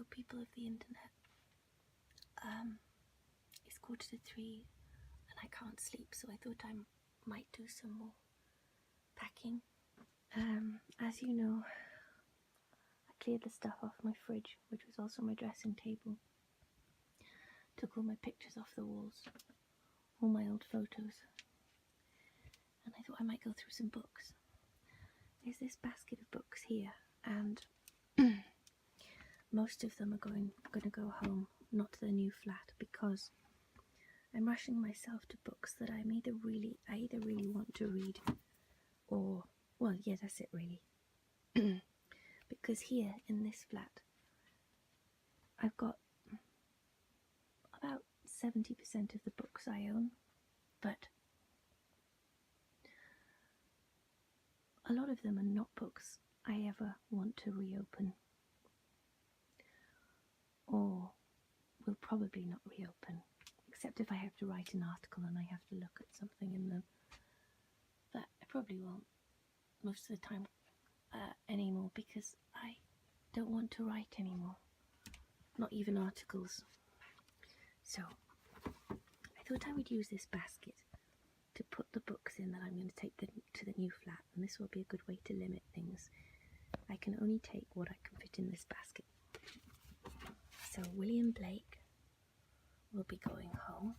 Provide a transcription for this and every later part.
people of the internet. It's 2:45 and I can't sleep, so I thought I might do some more packing. As you know, I cleared the stuff off my fridge, which was also my dressing table. Took all my pictures off the walls, all my old photos, and I thought I might go through some books. There's this basket of books here, and most of them are going to go home, not to the new flat, because I'm rushing myself to books that I either really want to read, or, well, yeah, that's it really. Because here in this flat, I've got about 70% of the books I own, but a lot of them are not books I ever want to reopen, or will probably not reopen, except if I have to write an article and I have to look at something in them. But I probably won't most of the time anymore, because I don't want to write anymore, not even articles. So I thought I would use this basket to put the books in that I'm going to take to the new flat, and this will be a good way to limit things. I can only take what I can fit in this basket. So William Blake will be going home.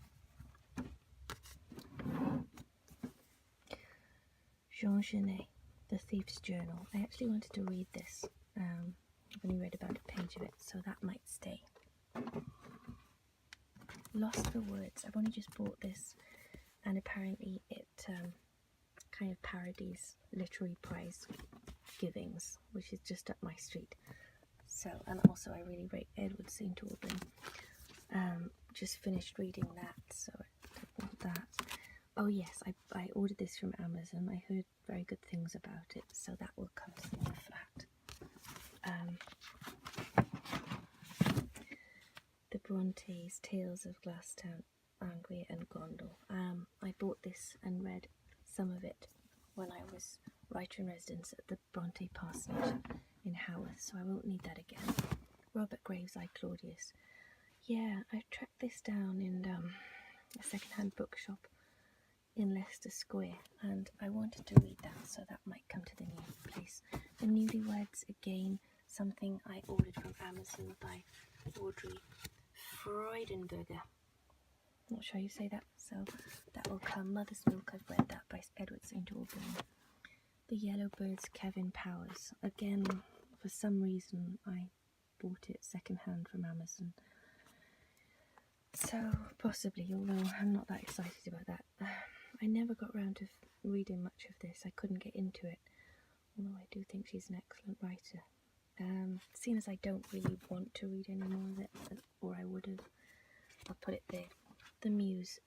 Jean Genet, The Thief's Journal. I actually wanted to read this. I've only read about a page of it, so that might stay. Lost for Words. I've only just bought this, and apparently it kind of parodies literary prize givings, which is just up my street. So, and also I really rate Edward St. Alban. Just finished reading that, so I don't want that. Oh yes, I ordered this from Amazon. I heard very good things about it, so that will come to the new flat. The Brontes, Tales of Glasstown, Angria and Gondel. I bought this and read some of it when I was writer-in-residence at the Bronte Parsonage in Haworth, so I won't need that again. Robert Graves' I, Claudius. Yeah, I tracked this down in a second-hand bookshop in Leicester Square, and I wanted to read that, so that might come to the new place. The Newlyweds, again, something I ordered from Amazon by Audrey Freudenberger. Not sure how you say that, so that will come. Mother's Milk, I've read that by Edward St. Alban. The Yellowbirds, Kevin Powers. Again, for some reason, I bought it second-hand from Amazon. So, possibly, although I'm not that excited about that. I never got round to reading much of this. I couldn't get into it, although I do think she's an excellent writer. Seeing as I don't really want to read any more of it, or I would have, I'll put it there. The Muse.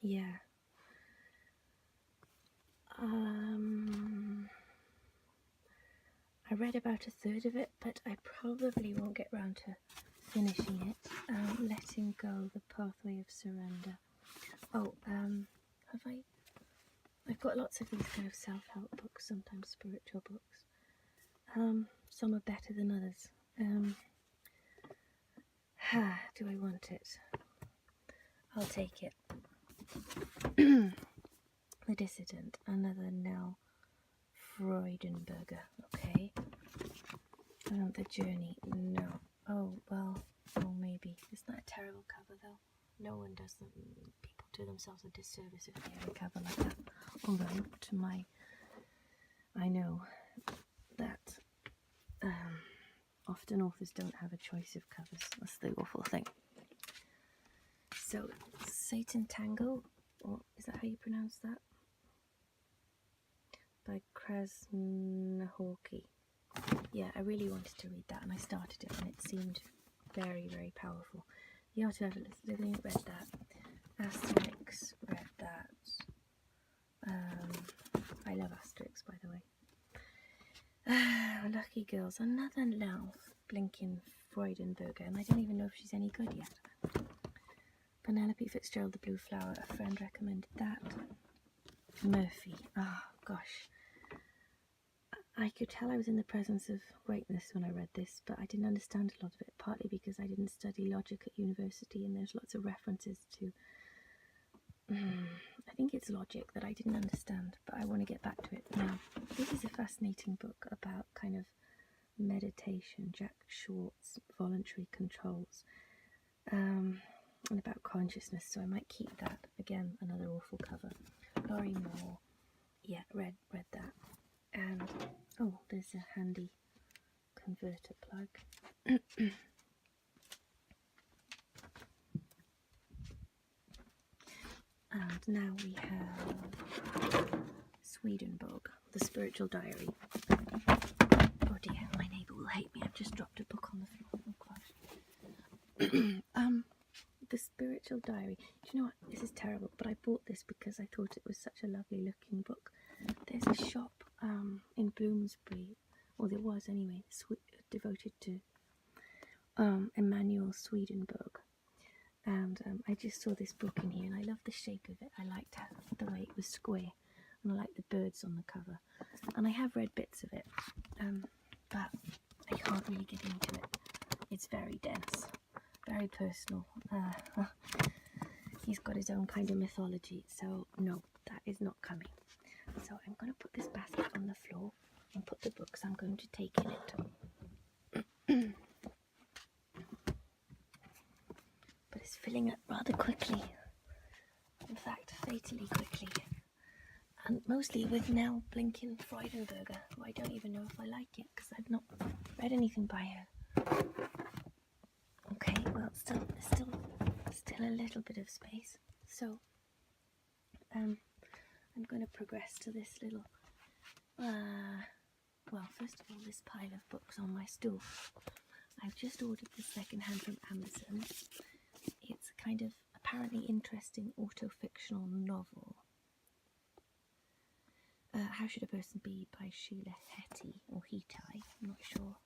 Yeah. I read about a third of it, but I probably won't get round to finishing it. Letting Go, The Pathway of Surrender. Oh, have I? I've got lots of these kind of self-help books, sometimes spiritual books. Some are better than others. Do I want it? I'll take it. The Dissident, another Nell Freudenberger. Okay. The Journey. No. Oh, well. Oh, maybe. Isn't that a terrible cover, though? No one does them. People do themselves a disservice if they have a cover like that. Although, I know that often authors don't have a choice of covers. That's the awful thing. So, Satan Tango, or is that how you pronounce that? By Krasznahorki. Yeah, I really wanted to read that, and I started it, and it seemed very, very powerful. The Art of Effortless Living, read that. Asterix, read that. I love Asterix, by the way. Lucky Girls, another Nell blinking Freudenberger, and I don't even know if she's any good yet. Penelope Fitzgerald, The Blue Flower, a friend recommended that. Murphy, oh gosh. I could tell I was in the presence of greatness when I read this, but I didn't understand a lot of it, partly because I didn't study logic at university and there's lots of references to, I think it's logic that I didn't understand, but I want to get back to it now. This is a fascinating book about kind of meditation, Jack Schwartz, voluntary controls, and about consciousness, so I might keep that. Again, another awful cover. Laurie Moore, yeah, read that. And oh, there's a handy converter plug. And now we have Swedenborg, The Spiritual Diary. Oh dear, my neighbour will hate me. I've just dropped a book on the floor. Oh gosh. The Spiritual Diary. Do you know what? This is terrible, but I bought this because I thought it was such a lovely looking book. There's a shop in Bloomsbury, or there was anyway, devoted to Emanuel Swedenborg. And I just saw this book in here and I loved the shape of it. I liked the way it was square, and I liked the birds on the cover. And I have read bits of it, but I can't really get into it. It's very dense, very personal. He's got his own kind of mythology, so no, that is not coming. So I'm going to put this basket on the floor and put the books I'm going to take in it. But it's filling up rather quickly. In fact, fatally quickly. And mostly with Nell Blinken Freudenberger, who I don't even know if I like yet because I've not read anything by her. Okay, well, still a little bit of space. So, I'm going to progress to this little, well, first of all, this pile of books on my stool. I've just ordered this secondhand from Amazon. It's a kind of apparently interesting auto-fictional novel. How Should a Person Be by Sheila Heti, or Heti, I'm not sure.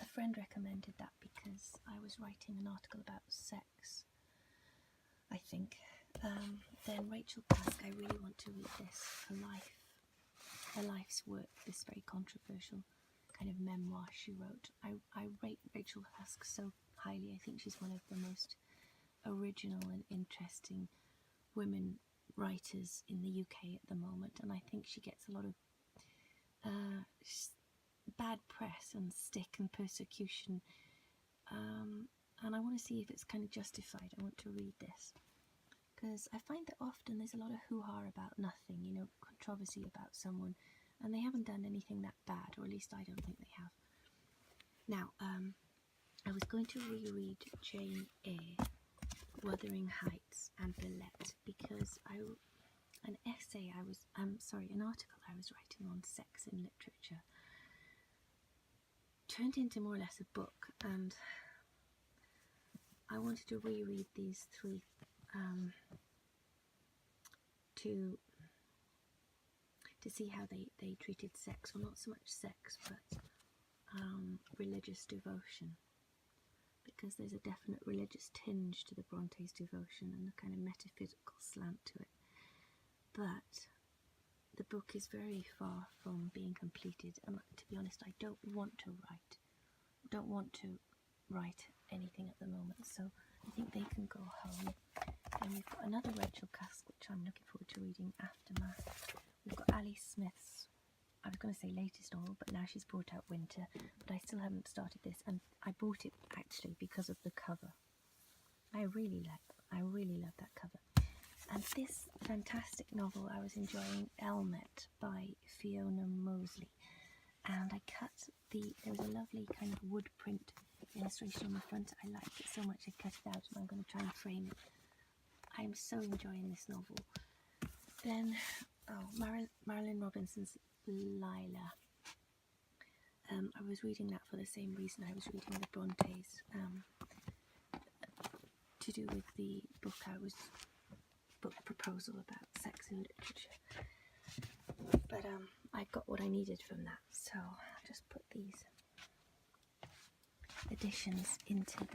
A friend recommended that because I was writing an article about sex, I think. Then Rachel Cusk, I really want to read this, her life's work, this very controversial kind of memoir she wrote. I rate Rachel Cusk so highly. I think she's one of the most original and interesting women writers in the UK at the moment, and I think she gets a lot of bad press and stick and persecution, and I want to see if it's kind of justified. I want to read this because I find that often there's a lot of hoo-ha about nothing, you know, controversy about someone, and they haven't done anything that bad, or at least I don't think they have. Now, I was going to reread Jane Eyre, Wuthering Heights and Villette, because an article I was writing on sex in literature turned into more or less a book, and I wanted to reread these three to see how they treated sex, or not so much sex, but religious devotion, because there's a definite religious tinge to the Brontes' devotion and a kind of metaphysical slant to it. But the book is very far from being completed, and to be honest, I don't want to write anything at the moment, so I think they can go home. And we've got another Rachel Cusk, which I'm looking forward to reading, Aftermath. We've got Ali Smith's, I was going to say latest novel, but now she's brought out Winter, but I still haven't started this, and I bought it actually because of the cover. I really love that cover. And this fantastic novel I was enjoying, Elmet by Fiona Mosley, and I cut there was a lovely kind of wood print illustration on the front. I liked it so much I cut it out, and I'm going to try and frame it. I'm so enjoying this novel. Then, Marilyn Robinson's Lila. I was reading that for the same reason I was reading the Brontes, to do with the book proposal about sex in literature. But I got what I needed from that, so I'll just put these additions into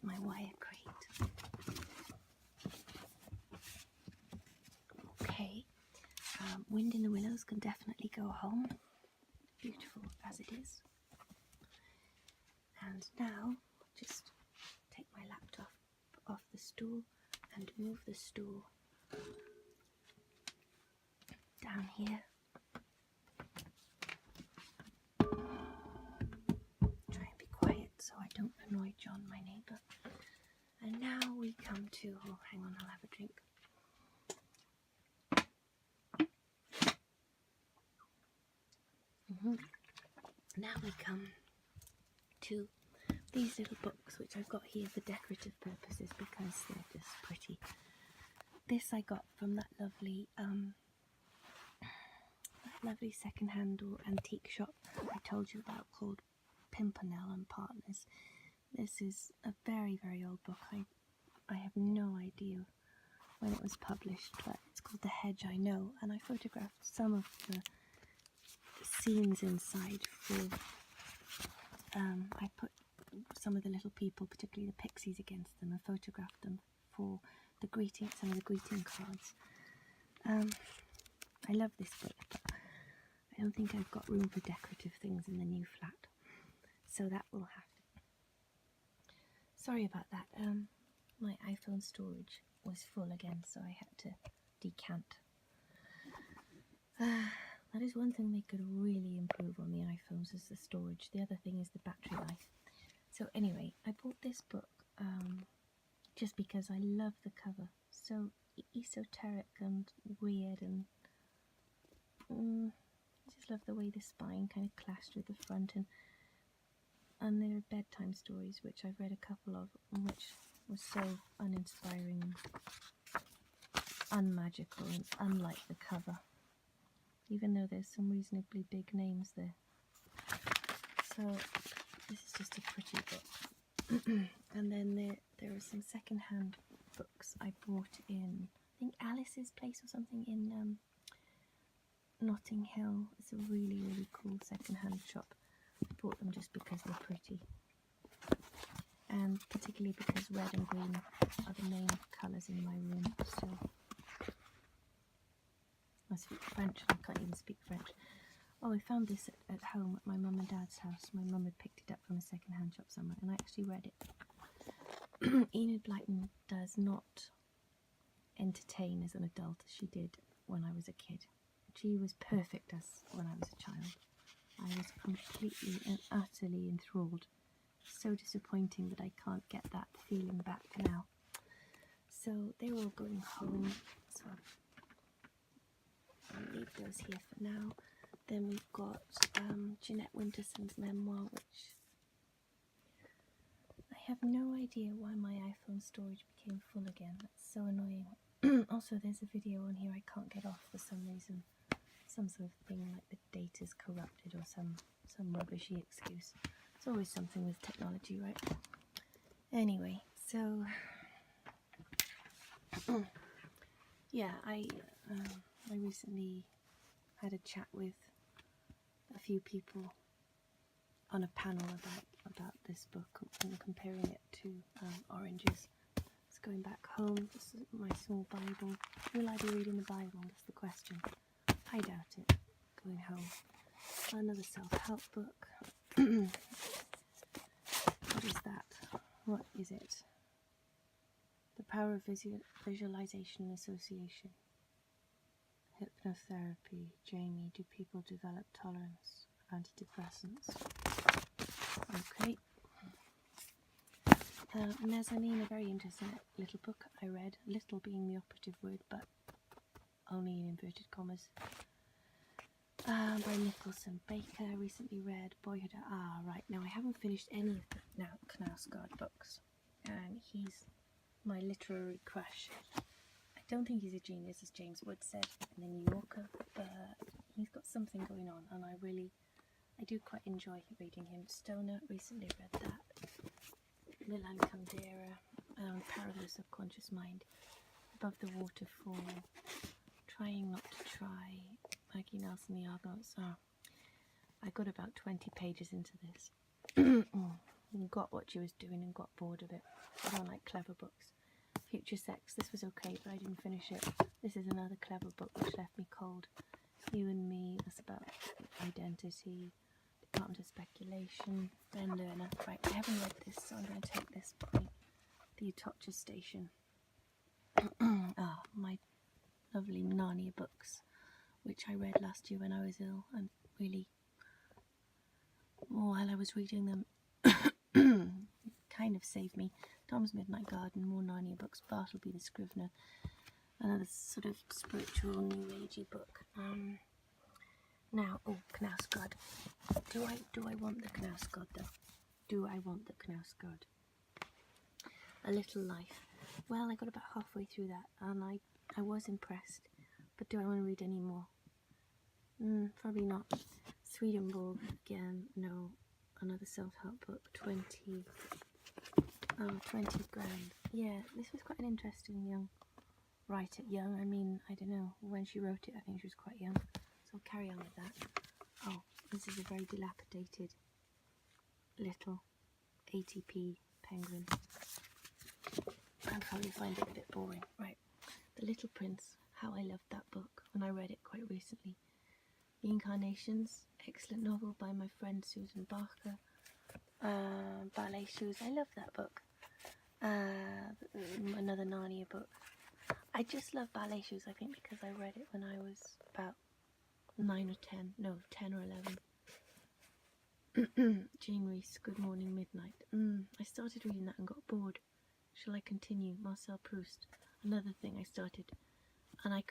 my wire crate. Wind in the Willows can definitely go home, beautiful as it is. And now, just take my laptop off the stool and move the stool down here. Try and be quiet so I don't annoy John, my neighbour. And now we come to, oh, hang on, I'll have a drink. Now we come to these little books, which I've got here for decorative purposes because they're just pretty. This I got from that lovely second-hand or antique shop I told you about called Pimpernel and Partners. This is a very, very old book. I have no idea when it was published, but it's called The Hedge I Know, and I photographed some of the scenes inside for I put some of the little people, particularly the pixies, against them and photographed them for the greeting, some of the greeting cards. I love this book, but I don't think I've got room for decorative things in the new flat, so that will have to. Sorry about that. My iPhone storage was full again, so I had to decant. That is one thing they could really improve on the iPhones, is the storage. The other thing is the battery life. So anyway, I bought this book just because I love the cover. So esoteric and weird, and I just love the way the spine kind of clashed with the front, and there are bedtime stories, which I've read a couple of, which was so uninspiring, unmagical, and unlike the cover, even though there's some reasonably big names there. So this is just a pretty book. And then there are some second-hand books I bought in, I think, Alice's Place or something in Notting Hill. It's a really, really cool second-hand shop. I bought them just because they're pretty, and particularly because red and green are the main colours in my room. So I speak French, I can't even speak French. Oh, I found this at home at my mum and dad's house. My mum had picked it up from a second-hand shop somewhere, and I actually read it. Enid Blyton does not entertain as an adult as she did when I was a kid. She was perfect as when I was a child. I was completely and utterly enthralled. So disappointing that I can't get that feeling back now. So they're all going home, so I'll leave those here for now. Then we've got Jeanette Winterson's memoir, which I have no idea why my iPhone storage became full again. That's so annoying. Also, there's a video on here I can't get off for some reason. Some sort of thing like the data's corrupted or some rubbishy excuse. It's always something with technology, right? Anyway, so yeah, I recently had a chat with a few people on a panel about this book and comparing it to Oranges. It's going back home. This is my small Bible. Will I be reading the Bible? That's the question. I doubt it. Going home. Another self-help book. What is that? What is it? The Power of Visualization and Association. Hypnotherapy. Jamie, do people develop tolerance? Antidepressants. Okay. Mezzanine, a very interesting little book I read. Little being the operative word, but only in inverted commas. By Nicholson Baker. I recently read Boyhood. Right. Now I haven't finished any of the Knausgaard books, and he's my literary crush. I don't think he's a genius, as James Wood said in The New Yorker, but he's got something going on, and I do quite enjoy reading him. Stoner, recently read that. Milan Kundera, Power of the Subconscious Mind. Above the Waterfall. Trying Not to Try. Maggie Nelson, The Argonauts. I got about 20 pages into this. And got what she was doing and got bored of it. I don't like clever books. Future Sex, this was okay, but I didn't finish it. This is another clever book which left me cold. You and Me, that's about identity. Department of Speculation, Ben Lerner. Right, I haven't read this, so I'm going to take this by the Atocha Station. My lovely Narnia books, which I read last year when I was ill, and really, while I was reading them, kind of saved me. Tom's Midnight Garden, more Narnia books, Bartleby the Scrivener, another sort of spiritual, new agey book. Now, Knausgård. Do I want the Knausgård though? Do I want the Knausgård? A Little Life. Well, I got about halfway through that, and I was impressed. But do I want to read any more? Probably not. Swedenborg again. No. Another self-help book. 20 grand. Yeah, this was quite an interesting young writer. Young, I mean, I don't know. When she wrote it, I think she was quite young. So I'll carry on with that. Oh, this is a very dilapidated little ATP penguin. I'll probably find it a bit boring. Right, The Little Prince. How I loved that book when I read it quite recently. The Incarnations. Excellent novel by my friend Susan Barker. Ballet Shoes. I love that book. Another Narnia book. I just love Ballet Shoes, I think, because I read it when I was about 9 or 10. No, 10 or 11. Jean Rhys, Good Morning Midnight. I started reading that and got bored. Shall I continue? Marcel Proust. Another thing I started. And I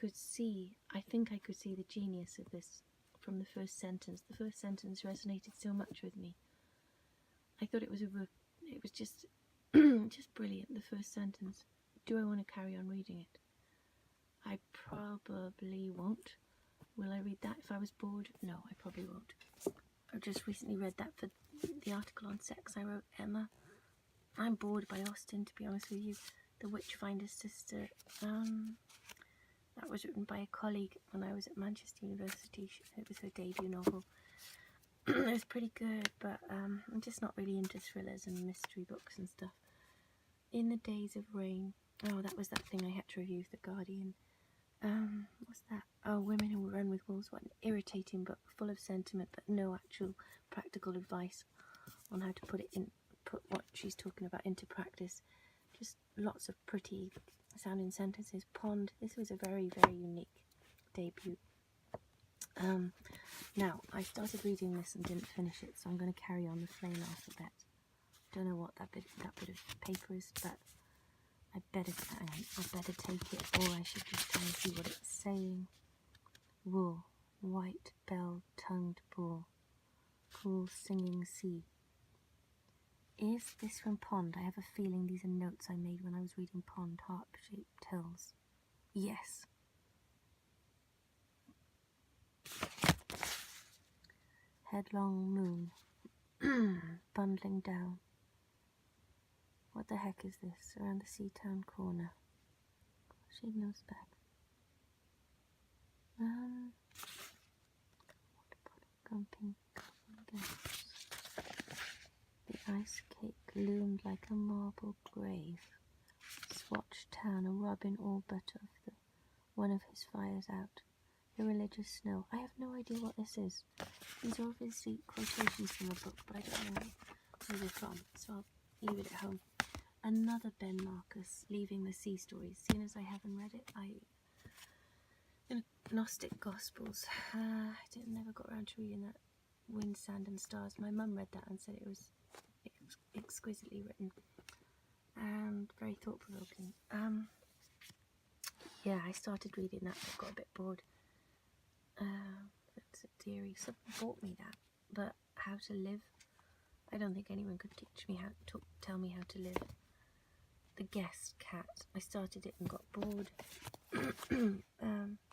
think I could see the genius of this from the first sentence. The first sentence resonated so much with me. I thought it was just just brilliant, the first sentence. Do I want to carry on reading it? I probably won't. Will I read that if I was bored? No, I probably won't. I just recently read that for the article on sex I wrote, Emma. I'm bored by Austen, to be honest with you. The Witchfinder's Sister. That was written by a colleague when I was at Manchester University. It was her debut novel. It was pretty good, but I'm just not really into thrillers and mystery books and stuff. In the Days of Rain. Oh, that was that thing I had to review for The Guardian. What's that? Oh, Women Who Run with Wolves. What an irritating book, full of sentiment, but no actual practical advice on how to put what she's talking about into practice. Just lots of pretty sounding sentences. Pond. This was a very, very unique debut. Now, I started reading this and didn't finish it, so I'm going to carry on the Flame Alphabet. Don't know what that bit of paper is, but I better take it, or I should just try and see what it's saying. Wool, white bell-tongued bull, cool singing sea. Is this from Pond? I have a feeling these are notes I made when I was reading Pond, Heart-Shaped Hills. Yes. Headlong moon, bundling down. What the heck is this? Around the Seatown corner. Shade nose back. Gumping ghosts. The ice cake loomed like a marble grave. Swatch town, a robin all but of one of his fires out. The religious snow. I have no idea what this is. These are obviously quotations from a book, but I don't know where they're from, so I'll leave it at home. Another Ben Marcus, Leaving the Sea Stories. Seeing as I haven't read it, Gnostic Gospels. I never got around to reading that. Wind, Sand and Stars. My mum read that and said it was exquisitely written and very thought-provoking. Yeah, I started reading that but got a bit bored. That's a theory. Someone bought me that, but How to Live. I don't think anyone could teach me tell me how to live. The Guest Cat. I started it and got bored.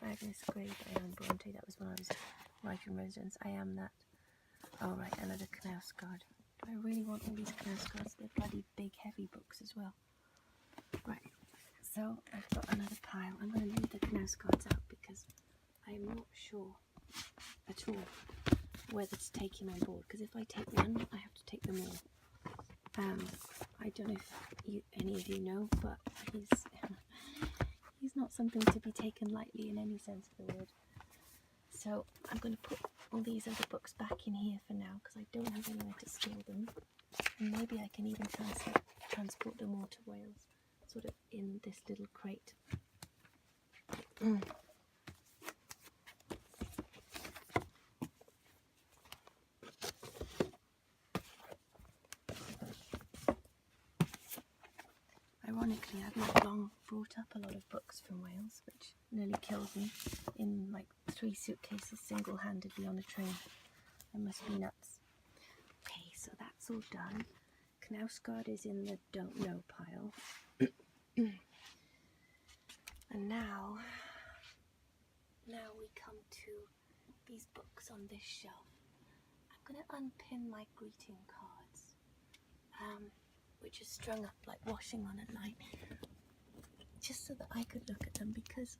Agnes Grey by Anne Bronte. That was when I was writing residence. I Am That. Oh right, another Knausgård. Do I really want all these Knausgårds? They're bloody big, heavy books as well. Right. So I've got another pile. I'm going to leave the Knausgårds out because I'm not sure at all whether to take him on board. Because if I take one, I have to take them all. I don't know if any of you know, but he's not something to be taken lightly in any sense of the word. So I'm going to put all these other books back in here for now because I don't have anywhere to store them. And maybe I can even transport them all to Wales, sort of in this little crate. Ironically, I've not long brought up a lot of books from Wales, which nearly killed me in like 3 suitcases single-handedly on a train. I must be nuts. Okay, so that's all done. Knausgård is in the don't know pile. And now we come to these books on this shelf. I'm going to unpin my greeting cards, which are strung up like washing on a line, just so that I could look at them, because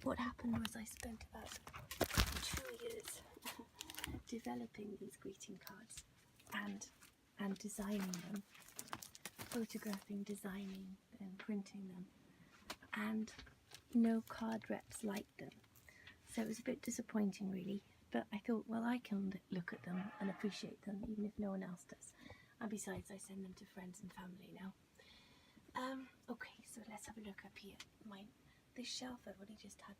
what happened was I spent about 2 years developing these greeting cards and designing them, photographing, designing and printing them, and no card reps liked them. So it was a bit disappointing really, but I thought, well, I can look at them and appreciate them even if no one else does. And besides, I send them to friends and family now. Okay, so let's have a look up here. This shelf I've only just had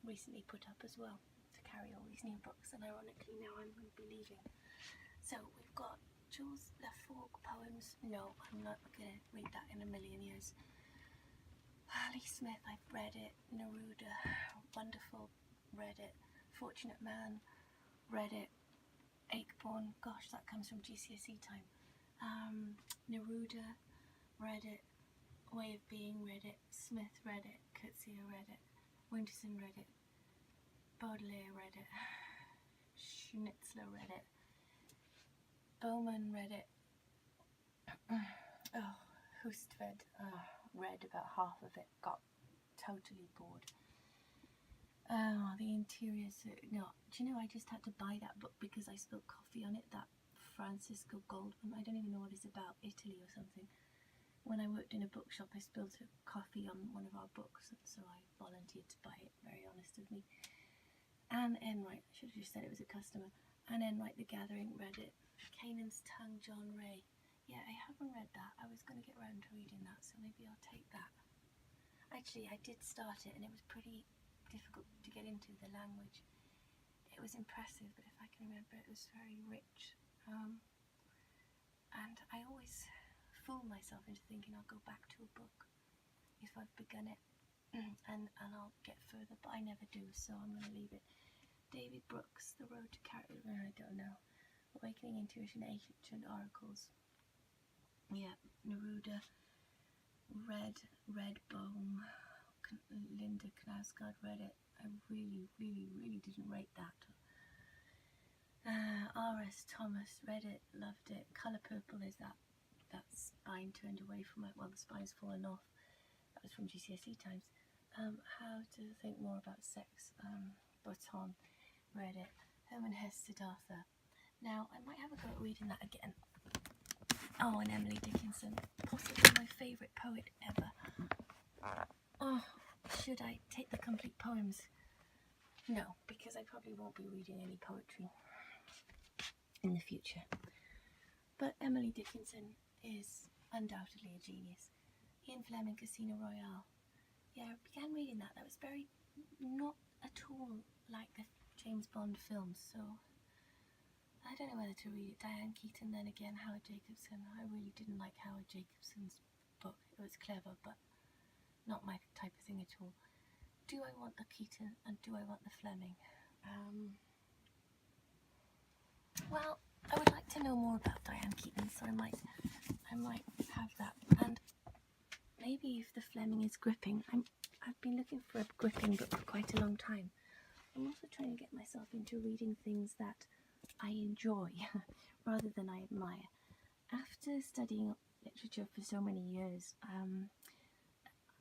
recently put up as well to carry all these new books, and ironically now I'm going to be leaving. So we've got Jules Laforgue poems. No, I'm not going to read that in a million years. Lee Smith, I've read it. Neruda, wonderful, read it. Fortunate Man, read it. Ayckbourn, gosh, that comes from GCSE time. Neruda, read it. Way of Being, read it. Smith, read it. Coetzee, read it. Winterson, read it. Baudelaire, read it. Schnitzler, read it. Bowman, read it. Hustved, read about half of it, got totally bored. The Interiors, no, do you know, I just had to buy that book because I spilled coffee on it, that Francisco Goldman, I don't even know what it's about, Italy or something. When I worked in a bookshop, I spilled coffee on one of our books, so I volunteered to buy it, very honest of me. Anne Enright, I should have just said it was a customer. Anne Enright, The Gathering, read it. Canaan's Tongue, John Ray. Yeah, I haven't read that. I was going to get around to reading that, so maybe I'll take that. Actually, I did start it, and it was pretty difficult to get into, the language. It was impressive, but if I can remember, it was very rich. And I always fool myself into thinking I'll go back to a book if I've begun it, and I'll get further, but I never do, so I'm going to leave it. David Brooks, The Road to Character, I don't know. Awakening Intuition, Ancient Oracles. Yeah, Neruda, Redbone, Linda Knausgård, read it. I really didn't rate that. R.S. Thomas, read it, loved it. Colour Purple is that spine turned away from it, well, the spine's fallen off. That was from GCSE times. How to Think More About Sex, Botton, read it. Herman Hesse, Siddhartha. Now, I might have a go at reading that again. Oh, and Emily Dickinson, possibly my favourite poet ever. Oh, should I take the complete poems? No, because I probably won't be reading any poetry in the future. But Emily Dickinson is undoubtedly a genius. Ian Fleming, Casino Royale. Yeah, I began reading that. That was very not at all like the James Bond films, so I don't know whether to read it. Diane Keaton, then again Howard Jacobson. I really didn't like Howard Jacobson's book. It was clever, but not my type of thing at all. Do I want the Keaton and do I want the Fleming? Well, I would like to know more about Diane Keaton, so I might have that. And maybe if the Fleming is gripping, I've been looking for a gripping book for quite a long time. I'm also trying to get myself into reading things that I enjoy rather than I admire. After studying literature for so many years,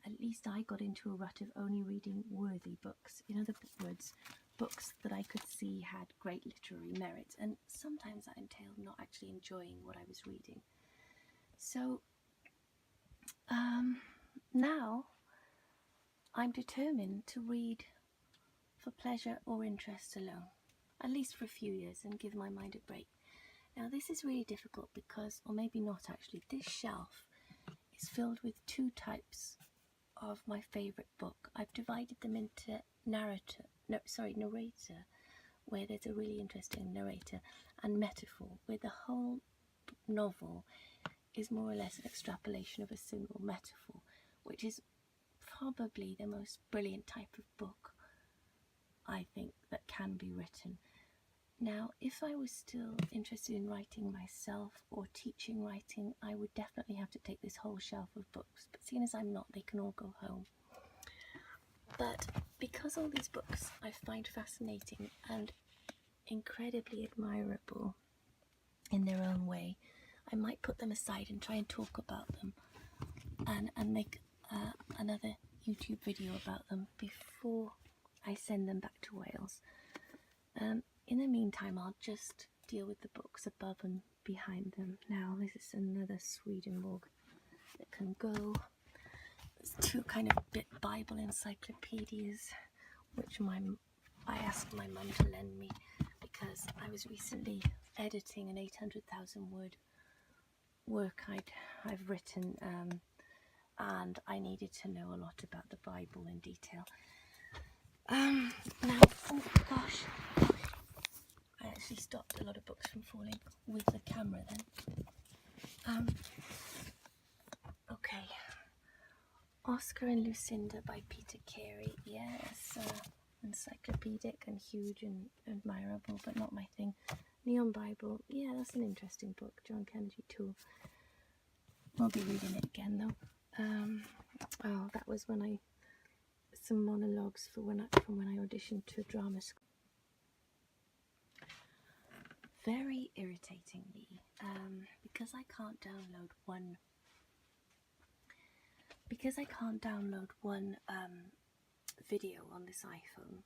at least I got into a rut of only reading worthy books. In other words, books that I could see had great literary merit, and sometimes that entailed not actually enjoying what I was reading. So now I'm determined to read for pleasure or interest alone, at least for a few years, and give my mind a break. Now this is really difficult because, or maybe not actually, this shelf is filled with two types of my favourite book. I've divided them into narrator, where there's a really interesting narrator, and metaphor, where the whole novel is more or less an extrapolation of a single metaphor, which is probably the most brilliant type of book I think that can be written. Now, if I was still interested in writing myself or teaching writing, I would definitely have to take this whole shelf of books, but seeing as I'm not, they can all go home. But because all these books I find fascinating and incredibly admirable in their own way, I might put them aside and try and talk about them and make another YouTube video about them before I send them back to Wales. In the meantime, I'll just deal with the books above and behind them. Now, this is another Swedenborg that can go. There's two kind of bit Bible encyclopedias, which I asked my mum to lend me because I was recently editing an 800,000 word work I've written, and I needed to know a lot about the Bible in detail. Now, oh gosh, I actually stopped a lot of books from falling with the camera then. Okay, Oscar and Lucinda by Peter Carey. Yes, encyclopedic and huge and admirable, but not my thing. Neon Bible, yeah, that's an interesting book. John Kennedy Toole. I'll be reading it again though. Oh, that was some monologues from when I auditioned to a drama school. Very irritatingly, because I can't download one video on this iPhone,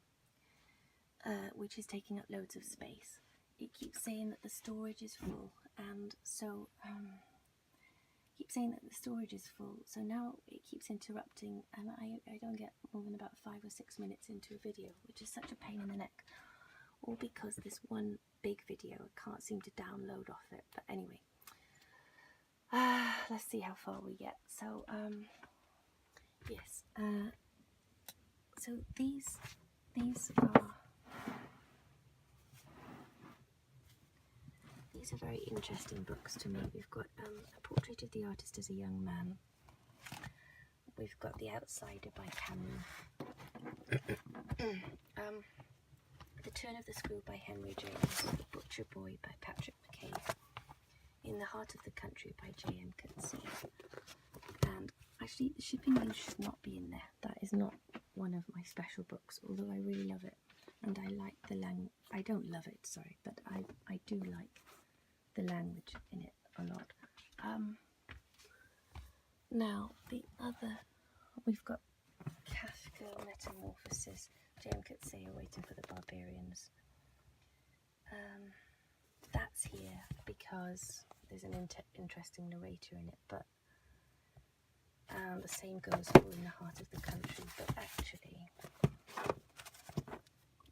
which is taking up loads of space. It keeps saying that the storage is full, and so so now it keeps interrupting, and I don't get more than about 5 or 6 minutes into a video, which is such a pain in the neck, all because this one big video I can't seem to download off it. But anyway, let's see how far we get. So yes, so these are very interesting books to me. We've got A Portrait of the Artist as a Young Man. We've got The Outsider by Camus. The Turn of the Screw by Henry James. The Butcher Boy by Patrick McCabe. In the Heart of the Country by J.M. Coetzee. And actually, The Shipping News should not be in there. That is not one of my special books, although I really love it. And I like the language. I don't love it, sorry, but I do like the language in it a lot. Now, we've got Kafka, Metamorphosis, J.M. Coetzee, Waiting for the Barbarians. That's here because there's an interesting narrator in it, but the same goes for In the Heart of the Country, but actually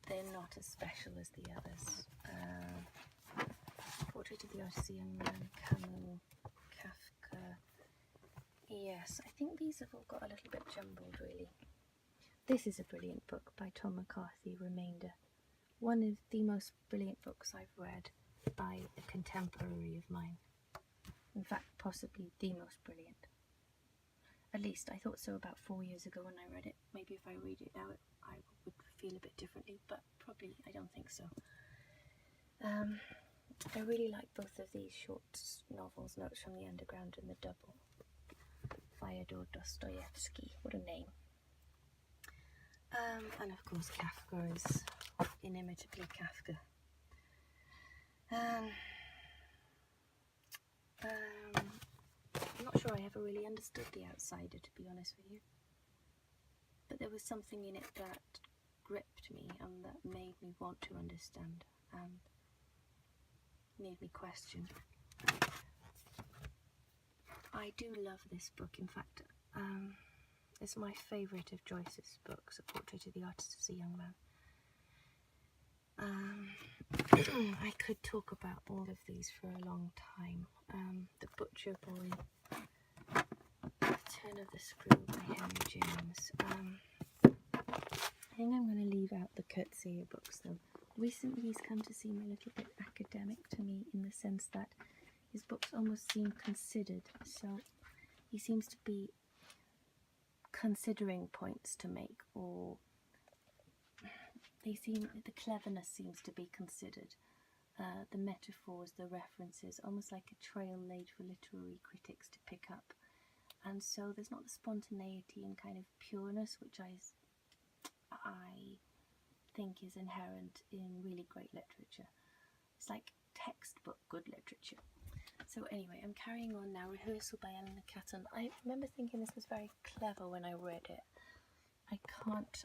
they're not as special as the others. Portrait of the Artist, a Young Man, Camus, Kafka. Yes, I think these have all got a little bit jumbled, really. This is a brilliant book by Tom McCarthy, Remainder. One of the most brilliant books I've read by a contemporary of mine. In fact, possibly the most brilliant. At least I thought so about 4 years ago when I read it. Maybe if I read it now, I would feel a bit differently, but probably I don't think so. I really like both of these short novels, Notes from the Underground and The Double. Fyodor Dostoevsky, what a name. And of course Kafka is inimitably Kafka. I'm not sure I ever really understood The Outsider, to be honest with you. But there was something in it that gripped me and that made me want to understand and made me question. I do love this book. In fact, it's my favourite of Joyce's books, A Portrait of the Artist as a Young Man. I could talk about all of these for a long time. The Butcher Boy, Turn of the Screw by Henry James. I think I'm going to leave out the Kurt Sayer books though. Recently he's come to seem a little bit academic to me, in the sense that his books almost seem considered, so he seems to be considering points to make, or the cleverness seems to be considered. The metaphors, the references, almost like a trail laid for literary critics to pick up. And so there's not the spontaneity and kind of pureness which I think is inherent in really great literature. It's like textbook good literature. So anyway, I'm carrying on now. Rehearsal by Eleanor Catton. I remember thinking this was very clever when I read it. I can't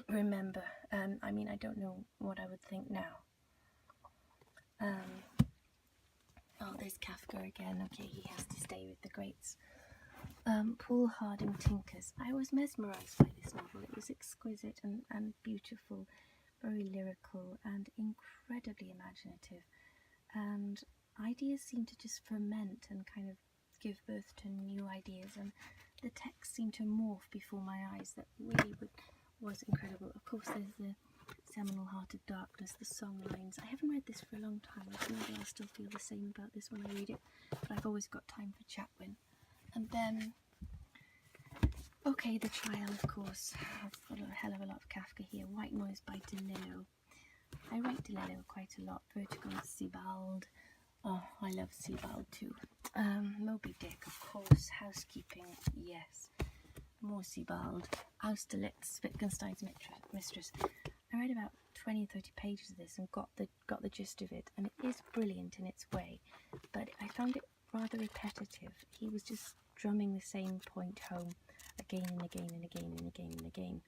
remember. I mean, I don't know what I would think now. Oh, there's Kafka again. Okay, he has to stay with the greats. Paul Harding Tinkers. I was mesmerised by this novel. It was exquisite and beautiful, very lyrical and incredibly imaginative. And ideas seemed to just ferment and kind of give birth to new ideas. And the text seemed to morph before my eyes. That really was incredible. Of course, there's the seminal Heart of Darkness, the song lines. I haven't read this for a long time. Maybe I'll still feel the same about this when I read it, but I've always got time for Chatwin. And then, okay, The Trial, of course. I've got a hell of a lot of Kafka here. White Noise by DeLillo. I rate DeLillo quite a lot. Vertigo, Sebald. Oh, I love Sebald too. Moby Dick, of course. Housekeeping, yes. More Sebald. Austerlitz, Wittgenstein's Mistress. I read about 20 or 30 pages of this and got the gist of it, and it is brilliant in its way, but I found it rather repetitive. He was just drumming the same point home again and again and again and again and again,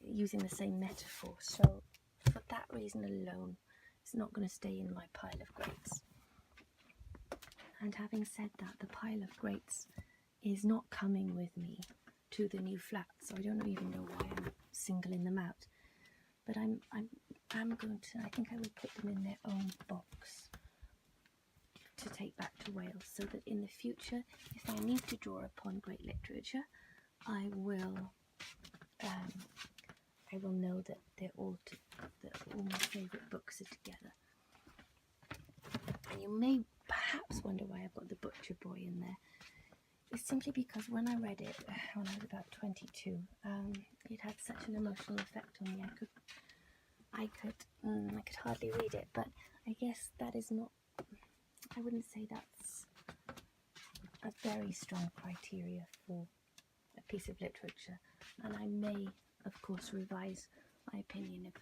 using the same metaphor. So for that reason alone, it's not going to stay in my pile of greats. And having said that, the pile of greats is not coming with me to the new flat, so I don't even know why I'm singling them out. But I'm going to, I think I will put them in their own box to take back to Wales, so that in the future, if I need to draw upon great literature, I will know that that all my favourite books are together. And you may perhaps wonder why I've got The Butcher Boy in there. It's simply because when I read it when I was about 22, it had such an emotional effect on me. I could hardly read it, but I guess that is not, I wouldn't say that's a very strong criteria for a piece of literature. And I may, of course, revise my opinion of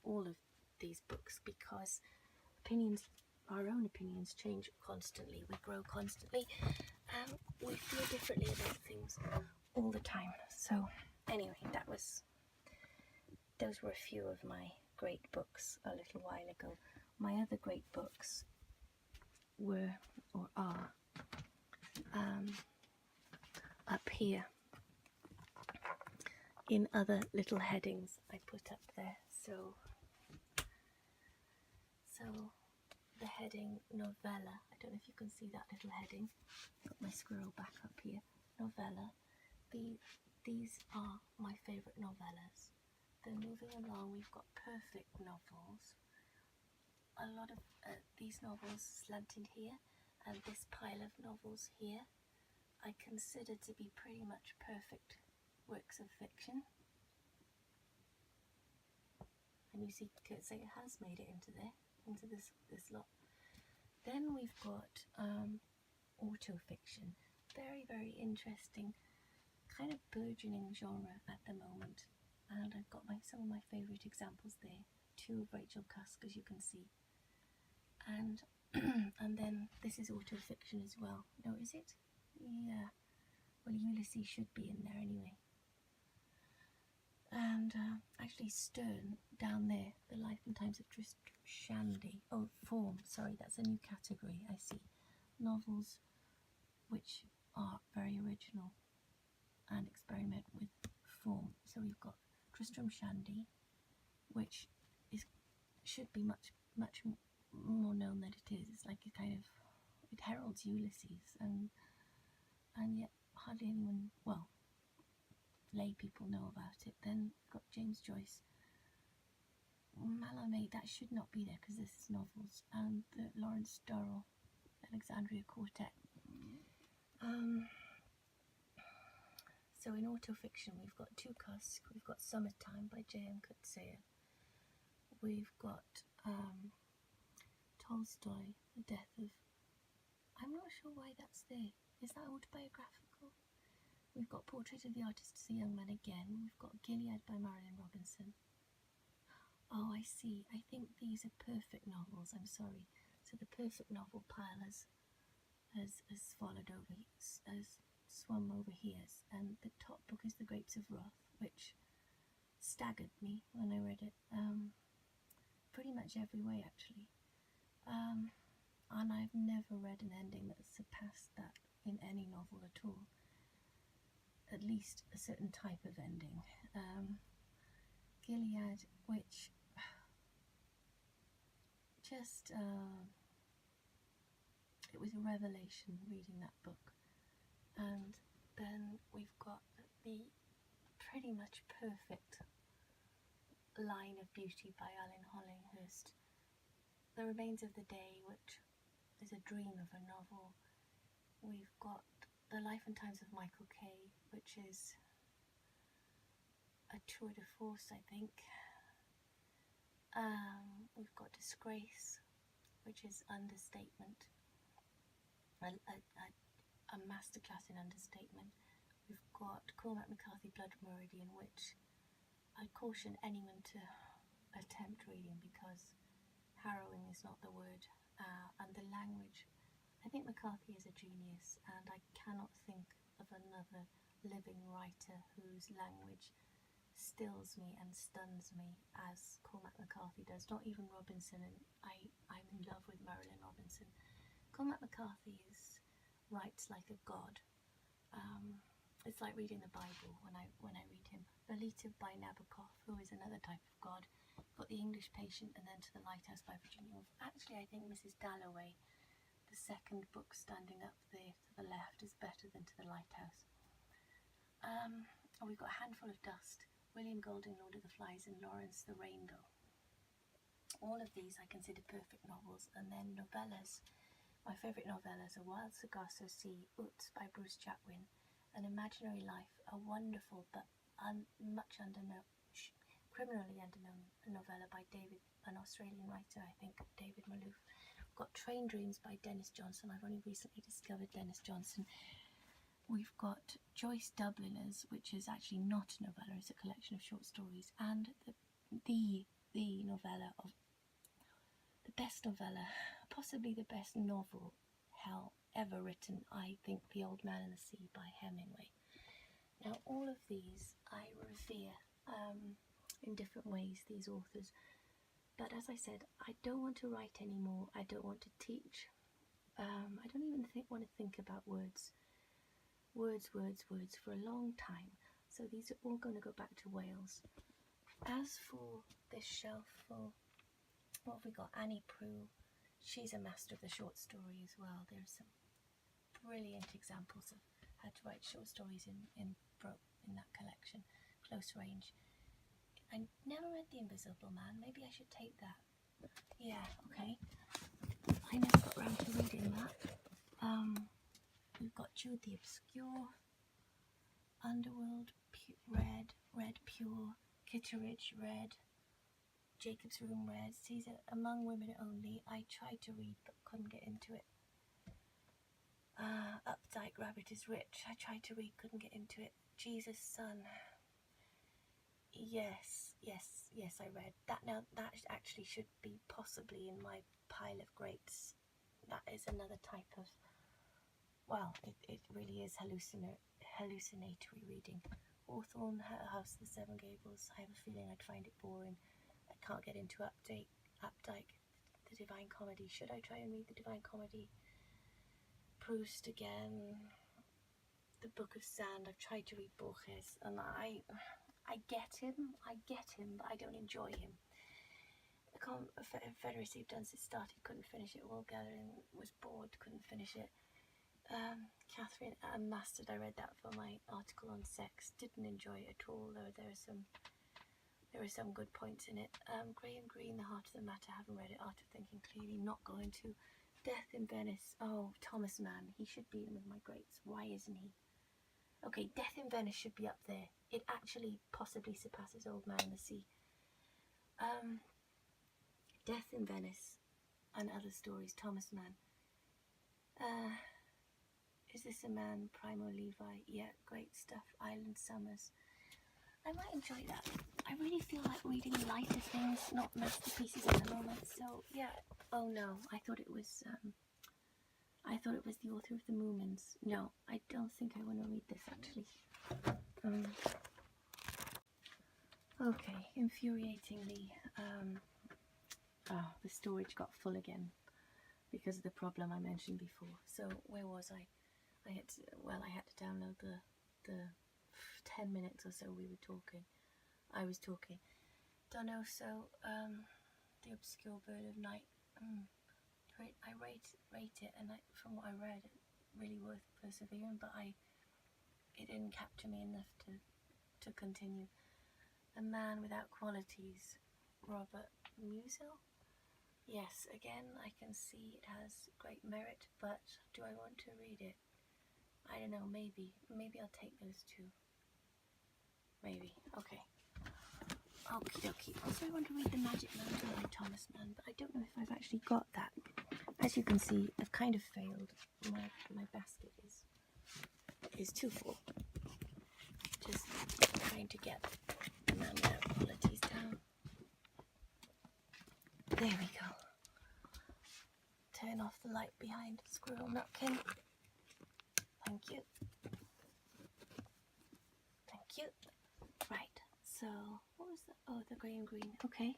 all of these books, because our own opinions change constantly. We grow constantly, and we feel differently about things all the time. So anyway, those were a few of my great books a little while ago. My other great books were, or are, up here in other little headings I put up there. So the heading novella, I don't know if you can see that little heading. Got my squirrel back up here. Novella. These are my favourite novellas. Then moving along, we've got perfect novels. A lot of these novels slanted here, and this pile of novels here I consider to be pretty much perfect works of fiction. And you see, Kurt Sayer has made it into this lot. Then we've got autofiction. Very, very interesting, kind of burgeoning genre at the moment. And I've got some of my favourite examples there. Two of Rachel Cusk, as you can see. And and then this is autofiction as well. No, is it? Yeah. Well, Ulysses should be in there anyway. And actually Stern, down there, The Life and Times of Tristram Shandy. Oh, form, sorry, that's a new category, I see. Novels which are very original and experiment with form. So we've got Tristram Shandy, which should be much more known than it is. It's like it heralds Ulysses, and yet hardly anyone, well, lay people know about it. Then we've got James Joyce, Mallarmé, that should not be there because this is novels, and the Lawrence Durrell Alexandria Quartet. So in autofiction we've got Tukas, we've got Summertime by J.M. Coetzee, we've got Tolstoy, The Death of... I'm not sure why that's there. Is that autobiographical? We've got Portrait of the Artist as a Young Man again. We've got Gilead by Marilyn Robinson. Oh, I see. I think these are perfect novels. I'm sorry. So the perfect novel pile has followed over, has swum over here. And the top book is The Grapes of Wrath, which staggered me when I read it. Pretty much every way, actually. And I've never read an ending that surpassed that in any novel at all. At least a certain type of ending. Gilead, which just it was a revelation reading that book. And then we've got the pretty much perfect Line of Beauty by Alan Hollinghurst. The Remains of the Day, which is a dream of a novel. We've got The Life and Times of Michael Kay, which is a tour de force, I think. We've got Disgrace, which is understatement, a masterclass in understatement. We've got Cormac McCarthy, Blood Meridian, which I caution anyone to attempt reading because harrowing is not the word, and the language. I think McCarthy is a genius, and I cannot think of another living writer whose language stills me and stuns me as Cormac McCarthy does. Not even Robinson, and I'm in love with Marilyn Robinson. Cormac McCarthy writes like a god. It's like reading the Bible when I read him. Lolita by Nabokov, who is another type of god. Got The English Patient, and then To the Lighthouse by Virginia Woolf. Actually, I think Mrs. Dalloway, the second book standing up there to the left, is better than To the Lighthouse. We've got A Handful of Dust, William Golding, Lord of the Flies, and Lawrence the Rainbow. All of these I consider perfect novels. And then novellas. My favourite novellas are Wild Sargasso Sea, Utz by Bruce Chatwin, An Imaginary Life, a wonderful but criminally underknown novella by an Australian writer, I think, David Malouf. We've got Train Dreams by Dennis Johnson. I've only recently discovered Dennis Johnson. We've got Joyce Dubliners, which is actually not a novella, it's a collection of short stories, and the novella of the best novella, possibly the best novel, hell, ever written, I think, The Old Man and the Sea by Hemingway. Now, all of these I revere in different ways, these authors, but as I said, I don't want to write anymore. I don't want to teach. I don't even want to think about words for a long time. So these are all going to go back to Wales. As for this shelf full, what have we got? Annie Proulx. She's a master of the short story as well. There's some brilliant examples of how to write short stories in that collection. Close Range. I never read The Invisible Man. Maybe I should take that. Yeah, okay. I never got around to reading that. We've got Jude the Obscure, Underworld, Red Pure, Kitteridge, Red, Jacob's Room, Red, Caesar, Among Women Only. I tried to read but couldn't get into it. Updike, Rabbit is Rich. I tried to read, couldn't get into it. Jesus' Son. Yes, I read that. Now that actually should be possibly in my pile of greats. That is another type of, well, it really is hallucinatory reading. Hawthorne, House of the Seven Gables. I have a feeling I'd find it boring. I can't get into Updike, The Divine Comedy. Should I try and read The Divine Comedy? Proust again. The Book of Sand. I've tried to read Borges, and I get him, but I don't enjoy him. The Confederacy of Dunces started, couldn't finish it. Wool Gathering was bored, couldn't finish it. Catherine Mastered, I read that for my article on sex, didn't enjoy it at all, though there were some good points in it. Graham Greene, The Heart of the Matter, haven't read it. Art of Thinking, clearly not going to. Death in Venice, oh, Thomas Mann, he should be in with my greats. Why isn't he? Okay, Death in Venice should be up there. It actually possibly surpasses Old Man in the Sea. Death in Venice and Other Stories, Thomas Mann. Is This a Man? Primo Levi. Yeah, great stuff. Island Summers. I might enjoy that. I really feel like reading lighter things, not masterpieces at the moment. So yeah. Oh no, I thought it was the author of the Moomins. No, I don't think I want to read this actually. Okay, infuriatingly, the storage got full again because of the problem I mentioned before. So where was I? I had to download the 10 minutes or so we were talking. I was talking. Don't know. So The Obscure Bird of Night. I rate it, and from what I read, really worth persevering. But it didn't capture me enough to continue. A Man Without Qualities, Robert Musil. Yes, again, I can see it has great merit, but do I want to read it? I don't know, maybe I'll take those two. Maybe, okay. Okie dokie. Also, I want to read The Magic Mountain by Thomas Mann, but I don't know if I've actually got that. As you can see, I've kind of failed. My basket is too full. Just trying to get the Man Without Qualities down. There we go. Turn off the light behind Squirrel Nutkin. Thank you. Thank you. Right, so what was that? Oh, the Graham Greene. Okay,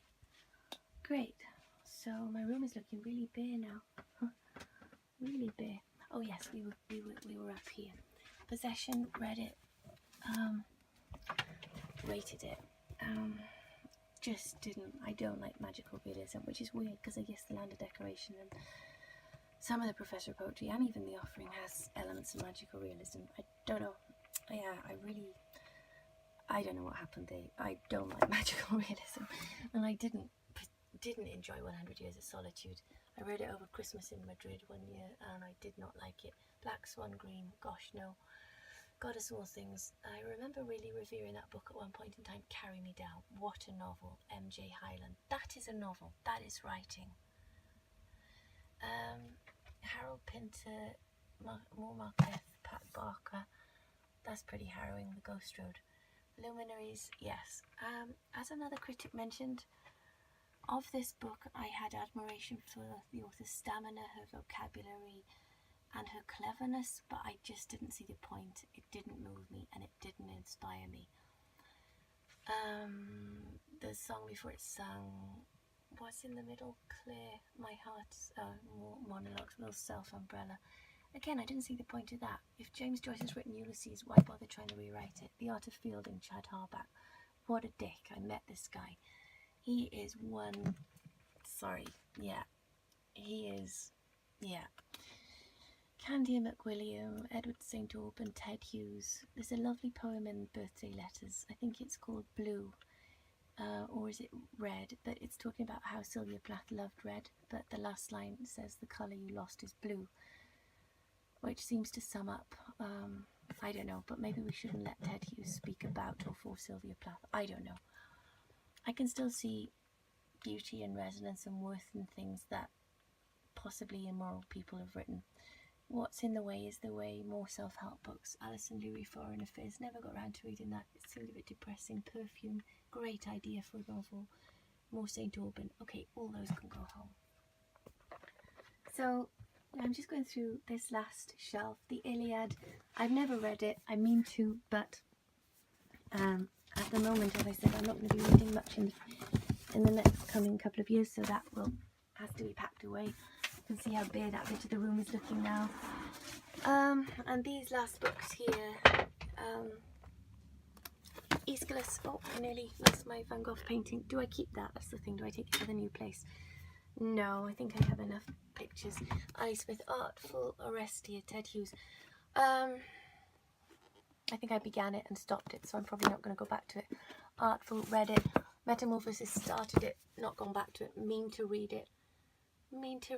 great. So my room is looking really bare now. Really bare. Oh yes, we were up here. Possession, read it. Rated it. Just didn't. I don't like magical realism, which is weird because I guess the Land of Decoration and some of the Professor of Poetry and even The Offering has elements of magical realism. I don't know. Yeah, I don't know what happened there. I don't like magical realism, and I didn't enjoy 100 Years of Solitude. I read it over Christmas in Madrid one year, and I did not like it. Black Swan Green, gosh no. Goddess of All Things. I remember really revering that book at one point in time. Carry Me Down. What a novel. M.J. Hyland. That is a novel. That is writing. Harold Pinter, Moore Marquette, Pat Barker. That's pretty harrowing. The Ghost Road. Luminaries, yes. As another critic mentioned, of this book I had admiration for the author's stamina, her vocabulary and her cleverness, but I just didn't see the point. It didn't move me and it didn't inspire me. The song before it sang, what's in the middle? Clear My Heart's more monologues, Will Self Umbrella. Again, I didn't see the point of that. If James Joyce has written Ulysses, why bother trying to rewrite it? The Art of Fielding, Chad Harbach. What a dick. I met this guy. He is one... Sorry. Yeah. He is... Yeah. Candia McWilliam, Edward St. Aubin, Ted Hughes. There's a lovely poem in Birthday Letters. I think it's called Blue. Or is it Red? But it's talking about how Sylvia Plath loved red. But the last line says the colour you lost is blue. Which seems to sum up, I don't know, but maybe we shouldn't let Ted Hughes speak about or for Sylvia Plath. I don't know. I can still see beauty and resonance and worth in things that possibly immoral people have written. What's in the Way is the Way, more self-help books. Alison Lurie, Foreign Affairs, never got around to reading that. It seemed a bit depressing. Perfume, great idea for a novel. More St. Aubin. Okay, all those can go home. So I'm just going through this last shelf, the Iliad. I've never read it. I mean to, but at the moment, as I said, I'm not going to be reading much in the next coming couple of years, so that has to be packed away. You can see how bare that bit of the room is looking now. And these last books here, Aeschylus. Oh, I nearly lost my Van Gogh painting. Do I keep that? That's the thing. Do I take it to the new place? No, I think I have enough pictures. Ali Smith, Artful, Orestia, Ted Hughes. I think I began it and stopped it, so I'm probably not going to go back to it. Artful, read it. Metamorphosis, started it, not gone back to it. Mean to read it, but mean to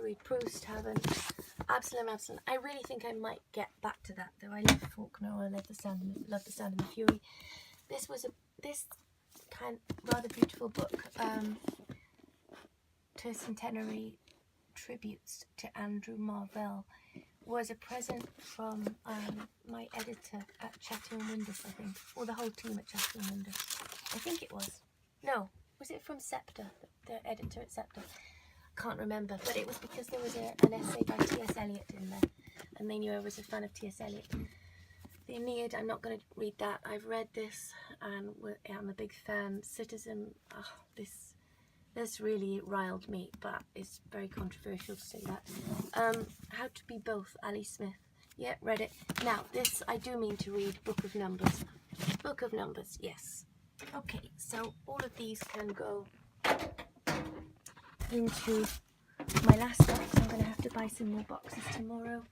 read Proust, haven't. Absalom. I really think I might get back to that, though. I love Faulkner. I love the Sound and the Fury. This was this kind rather beautiful book. Tercentenary tributes to Andrew Marvell was a present from my editor at Chatting Windus, I think, or the whole team at Chatting Windus. I think it was. No, was it from Scepter, the editor at Scepter? Can't remember, but it was because there was an essay by T.S. Eliot in there, and they knew I was a fan of T.S. Eliot. The Aeneid, I'm not going to read that. I've read this, and I'm a big fan. Citizen, this really riled me, but it's very controversial to say that. How to Be Both, Ali Smith. Yeah, read it. Now, this I do mean to read, Book of Numbers. Book of Numbers, yes. Okay, so all of these can go into my last box. I'm going to have to buy some more boxes tomorrow.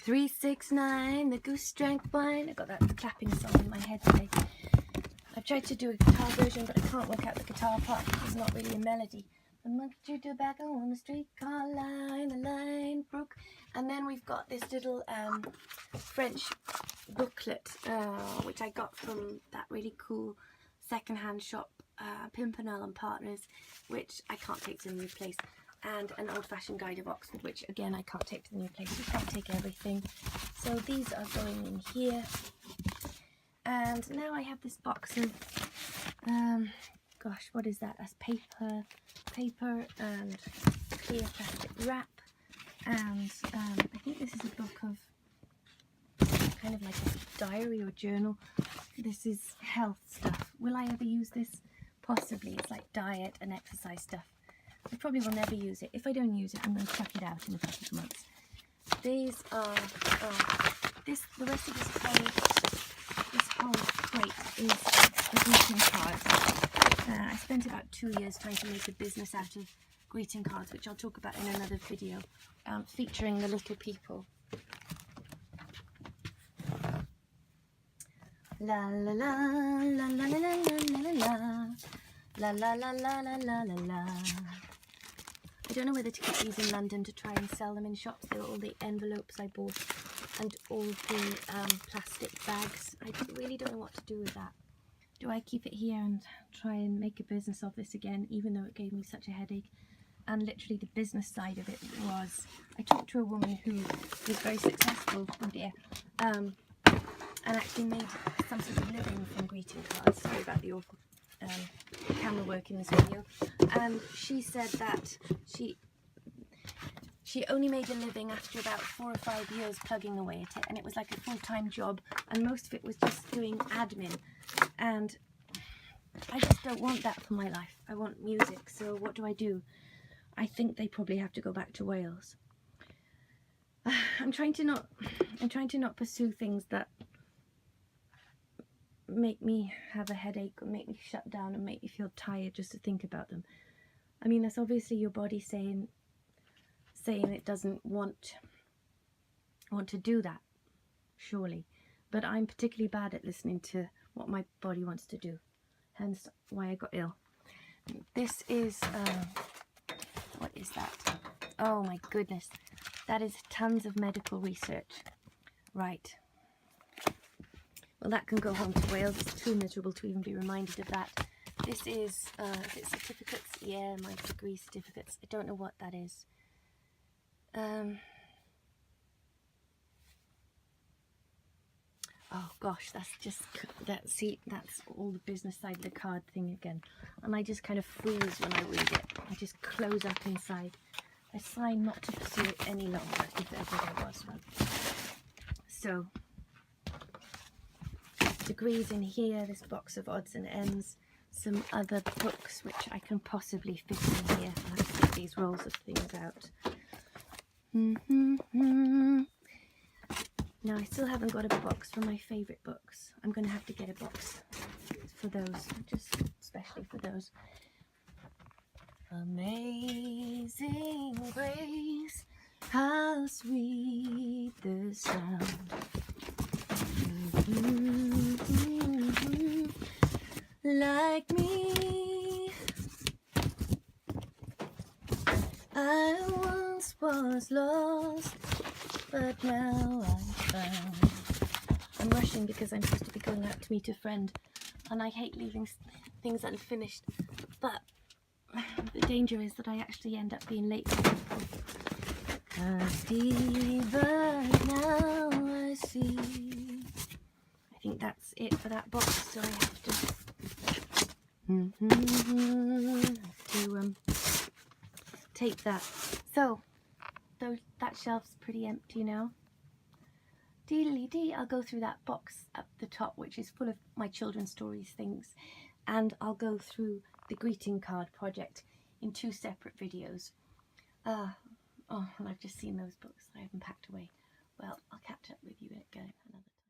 Three, 6, 9, the goose drank wine. I got that clapping song in my head today. I've tried to do a guitar version, but I can't work out the guitar part. It's not really a melody. I mugged your tobacco on the streetcar line, the line broke. And then we've got this little French booklet, which I got from that really cool second-hand shop, Pimpernel and Partners, which I can't take to the new place. And an old-fashioned guide of Oxford, which again I can't take to the new place. You can't take everything. So these are going in here. And now I have this box of, gosh, what is that? That's paper and clear plastic wrap. And I think this is a book of kind of like a diary or journal. This is health stuff. Will I ever use this? Possibly. It's like diet and exercise stuff. I probably will never use it. If I don't use it, I'm going to chuck it out in a couple of months. These are, the rest of this whole crate is greeting cards. I spent about 2 years trying to make a business out of greeting cards, which I'll talk about in another video, featuring the little people. La la la la la la la la la la la la la la la la. I don't know whether to get these in London to try and sell them in shops. They were all the envelopes I bought and all the plastic bags. I really don't know what to do with that. Do I keep it here and try and make a business of this again, even though it gave me such a headache? And literally the business side of it was, I talked to a woman who was very successful, oh dear, and actually made some sort of living from greeting cards. Sorry about the awful camera work in this video. And she said that she only made a living after about 4 or 5 years plugging away at it, and it was like a full-time job, and most of it was just doing admin. And I just don't want that for my life. I want music. So what do? I think they probably have to go back to Wales. I'm trying to not pursue things that make me have a headache or make me shut down and make me feel tired just to think about them. I mean, that's obviously your body saying it doesn't want to do that, surely. But I'm particularly bad at listening to what my body wants to do, hence why I got ill. This is what is that? Oh my goodness, that is tons of medical research. Right. Well, that can go home to Wales. It's too miserable to even be reminded of that. This is certificates. Yeah, my degree certificates. I don't know what that is. Oh gosh, see, that's all the business side of the card thing again. And I just kind of freeze when I read it. I just close up inside. I sign not to pursue it any longer, if ever there was one. So, degrees in here, this box of odds and ends. some other books which I can possibly fit in here. I'll have to get these rolls of things out. Now I still haven't got a box for my favourite books. I'm going to have to get a box for those, just especially for those. Amazing grace, how sweet the sound. Like me, I once was lost, but now I'm found. I'm rushing because I'm supposed to be going out to meet a friend, and I hate leaving things unfinished, but the danger is that I actually end up being late for people. But now I see. I think that's it for that box, so I have to tape that. So that shelf's pretty empty now. Deedly-dee, I'll go through that box up the top, which is full of my children's stories things, and I'll go through the greeting card project in 2 separate videos. And I've just seen those books I haven't packed away. Well, I'll catch up with you again another time.